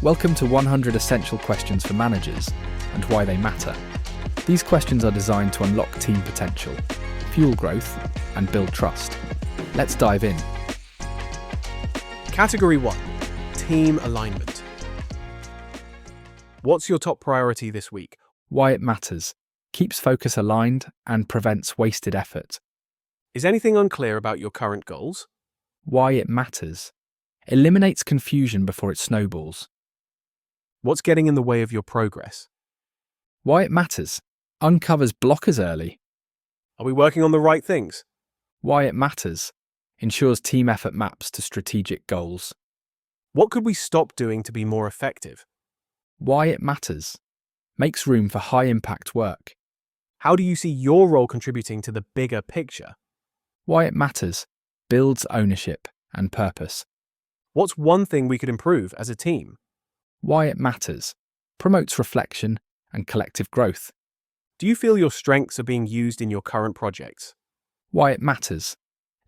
Welcome to 100 Essential Questions for Managers and Why They Matter. These questions are designed to unlock team potential, fuel growth, and build trust. Let's dive in. Category 1. Team alignment. What's your top priority this week? Why it matters. Keeps focus aligned and prevents wasted effort. Is anything unclear about your current goals? Why it matters. Eliminates confusion before it snowballs. What's getting in the way of your progress? Why it matters. Uncovers blockers early. Are we working on the right things? Why it matters. Ensures team effort maps to strategic goals. What could we stop doing to be more effective? Why it matters. Makes room for high-impact work. How do you see your role contributing to the bigger picture? Why it matters. Builds ownership and purpose. What's one thing we could improve as a team? Why it matters. Promotes reflection and collective growth. Do you feel your strengths are being used in your current projects? Why it matters.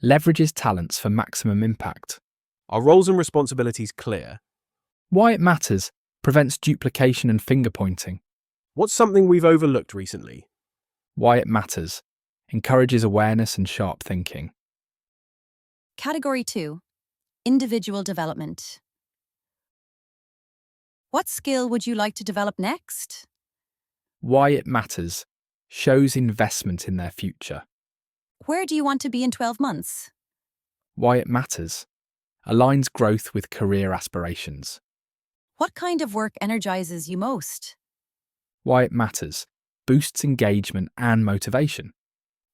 Leverages talents for maximum impact. Are roles and responsibilities clear? Why it matters. Prevents duplication and finger-pointing. What's something we've overlooked recently? Why it matters. Encourages awareness and sharp thinking. Category 2. Individual development. What skill would you like to develop next? Why it matters. Shows investment in their future. Where do you want to be in 12 months? Why it matters. Aligns growth with career aspirations. What kind of work energizes you most? Why it matters. Boosts engagement and motivation.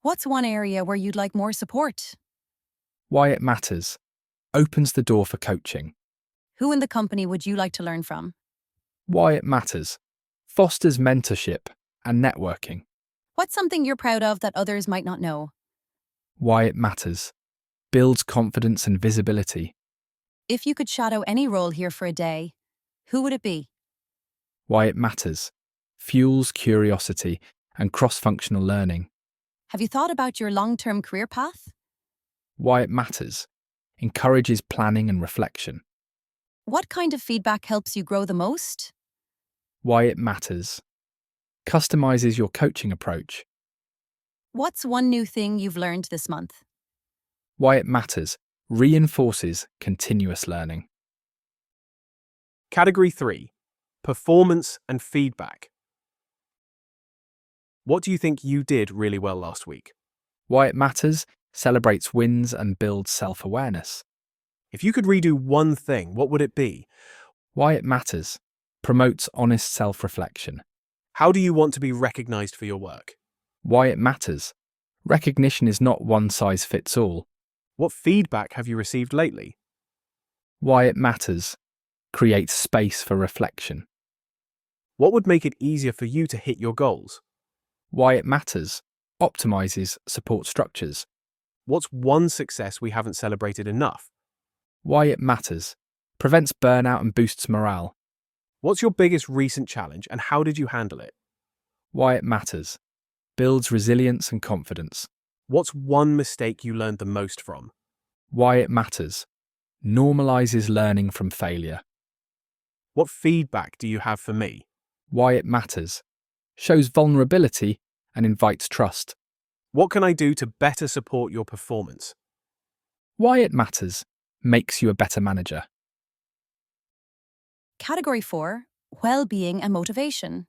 What's one area where you'd like more support? Why it matters. Opens the door for coaching. Who in the company would you like to learn from? Why it matters. Fosters mentorship and networking. What's something you're proud of that others might not know? Why it matters. Builds confidence and visibility. If you could shadow any role here for a day, who would it be? Why it matters. Fuels curiosity and cross-functional learning. Have you thought about your long-term career path? Why it matters. Encourages planning and reflection. What kind of feedback helps you grow the most? Why it matters. Customizes your coaching approach. What's one new thing you've learned this month? Why it matters. Reinforces continuous learning. Category 3. Performance and feedback. What do you think you did really well last week? Why it matters. Celebrates wins and builds self-awareness. If you could redo one thing, what would it be? Why it matters. Promotes honest self-reflection. How do you want to be recognized for your work? Why it matters. Recognition is not one size fits all. What feedback have you received lately? Why it matters. Creates space for reflection. What would make it easier for you to hit your goals? Why it matters. Optimizes support structures. What's one success we haven't celebrated enough? Why it matters. Prevents burnout and boosts morale. What's your biggest recent challenge and how did you handle it? Why it matters. Builds resilience and confidence. What's one mistake you learned the most from? Why it matters. Normalizes learning from failure. What feedback do you have for me? Why it matters. Shows vulnerability and invites trust. What can I do to better support your performance? Why it matters. Makes you a better manager. Category 4. Wellbeing and motivation.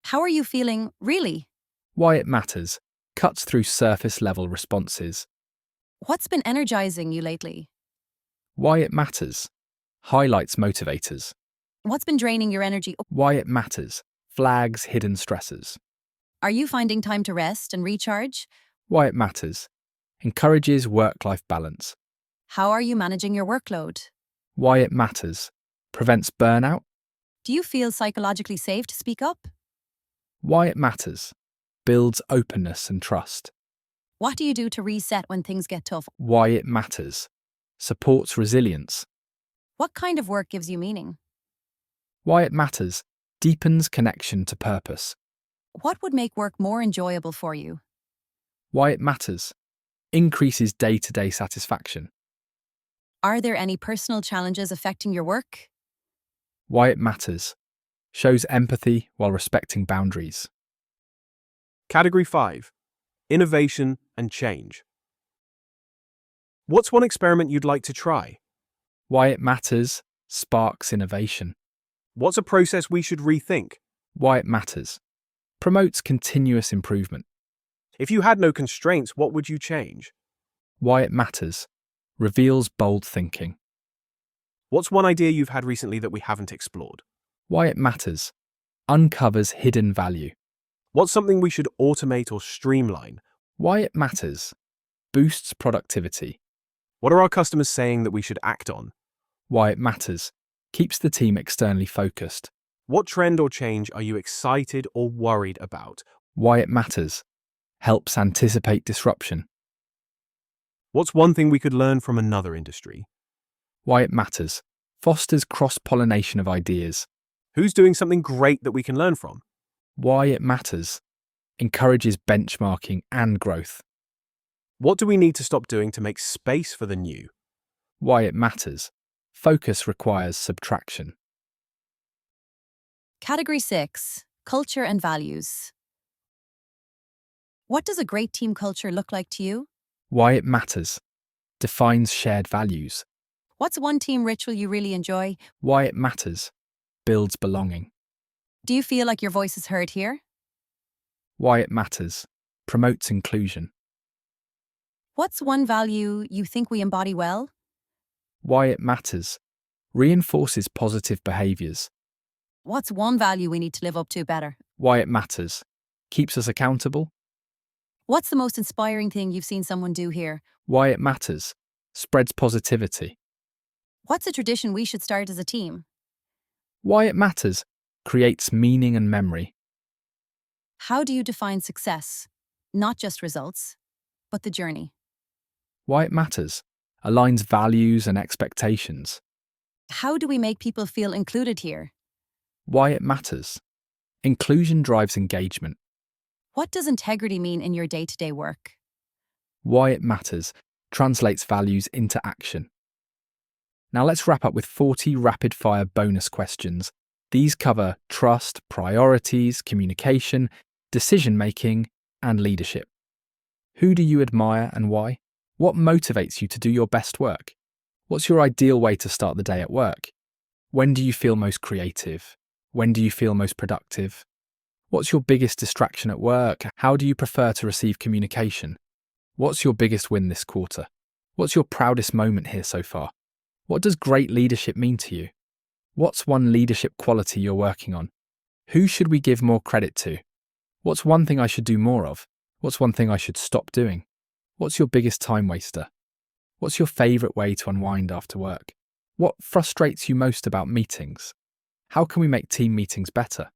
How are you feeling, really? Why it matters. Cuts through surface-level responses. What's been energizing you lately? Why it matters. Highlights motivators. What's been draining your energy? Why it matters. Flags hidden stressors. Are you finding time to rest and recharge? Why it matters. Encourages work-life balance. How are you managing your workload? Why it matters. Prevents burnout. Do you feel psychologically safe to speak up? Why it matters. Builds openness and trust. What do you do to reset when things get tough? Why it matters. Supports resilience. What kind of work gives you meaning? Why it matters. Deepens connection to purpose. What would make work more enjoyable for you? Why it matters. Increases day-to-day satisfaction. Are there any personal challenges affecting your work? Why it matters. Shows empathy while respecting boundaries. Category 5. Innovation and change. What's one experiment you'd like to try? Why it matters. Sparks innovation. What's a process we should rethink? Why it matters. Promotes continuous improvement. If you had no constraints, what would you change? Why it matters. Reveals bold thinking. What's one idea you've had recently that we haven't explored? Why it matters. Uncovers hidden value. What's something we should automate or streamline? Why it matters. Boosts productivity. What are our customers saying that we should act on? Why it matters. Keeps the team externally focused. What trend or change are you excited or worried about? Why it matters. Helps anticipate disruption. What's one thing we could learn from another industry? Why it matters. Fosters cross-pollination of ideas. Who's doing something great that we can learn from? Why it matters. Encourages benchmarking and growth. What do we need to stop doing to make space for the new? Why it matters. Focus requires subtraction. Category 6. Culture and values. What does a great team culture look like to you? Why it matters. Defines shared values. What's one team ritual you really enjoy? Why it matters. Builds belonging. Do you feel like your voice is heard here? Why it matters. Promotes inclusion. What's one value you think we embody well? Why it matters. Reinforces positive behaviours. What's one value we need to live up to better? Why it matters. Keeps us accountable. What's the most inspiring thing you've seen someone do here? Why it matters. Spreads positivity. What's a tradition we should start as a team? Why it matters. Creates meaning and memory. How do you define success? Not just results, but the journey. Why it matters. Aligns values and expectations. How do we make people feel included here? Why it matters. Inclusion drives engagement. What does integrity mean in your day-to-day work? Why it matters. Translates values into action. Now let's wrap up with 40 rapid-fire bonus questions. These cover trust, priorities, communication, decision-making, and leadership. Who do you admire and why? What motivates you to do your best work? What's your ideal way to start the day at work? When do you feel most creative? When do you feel most productive? What's your biggest distraction at work? How do you prefer to receive communication? What's your biggest win this quarter? What's your proudest moment here so far? What does great leadership mean to you? What's one leadership quality you're working on? Who should we give more credit to? What's one thing I should do more of? What's one thing I should stop doing? What's your biggest time waster? What's your favourite way to unwind after work? What frustrates you most about meetings? How can we make team meetings better?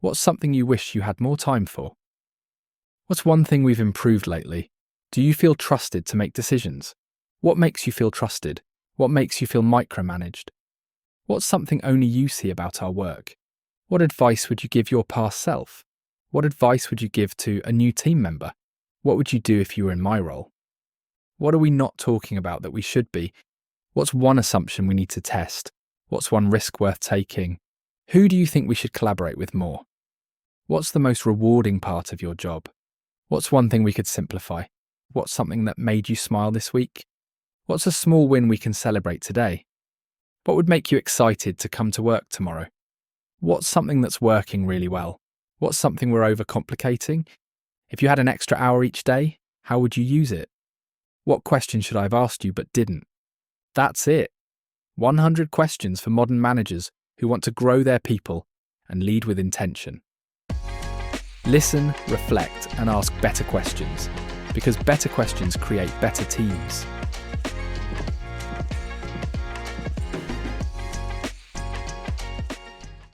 What's something you wish you had more time for? What's one thing we've improved lately? Do you feel trusted to make decisions? What makes you feel trusted? What makes you feel micromanaged? What's something only you see about our work? What advice would you give your past self? What advice would you give to a new team member? What would you do if you were in my role? What are we not talking about that we should be? What's one assumption we need to test? What's one risk worth taking? Who do you think we should collaborate with more? What's the most rewarding part of your job? What's one thing we could simplify? What's something that made you smile this week? What's a small win we can celebrate today? What would make you excited to come to work tomorrow? What's something that's working really well? What's something we're overcomplicating? If you had an extra hour each day, how would you use it? What question should I have asked you but didn't? That's it. 100 questions for modern managers who want to grow their people and lead with intention. Listen, reflect, and ask better questions, because better questions create better teams.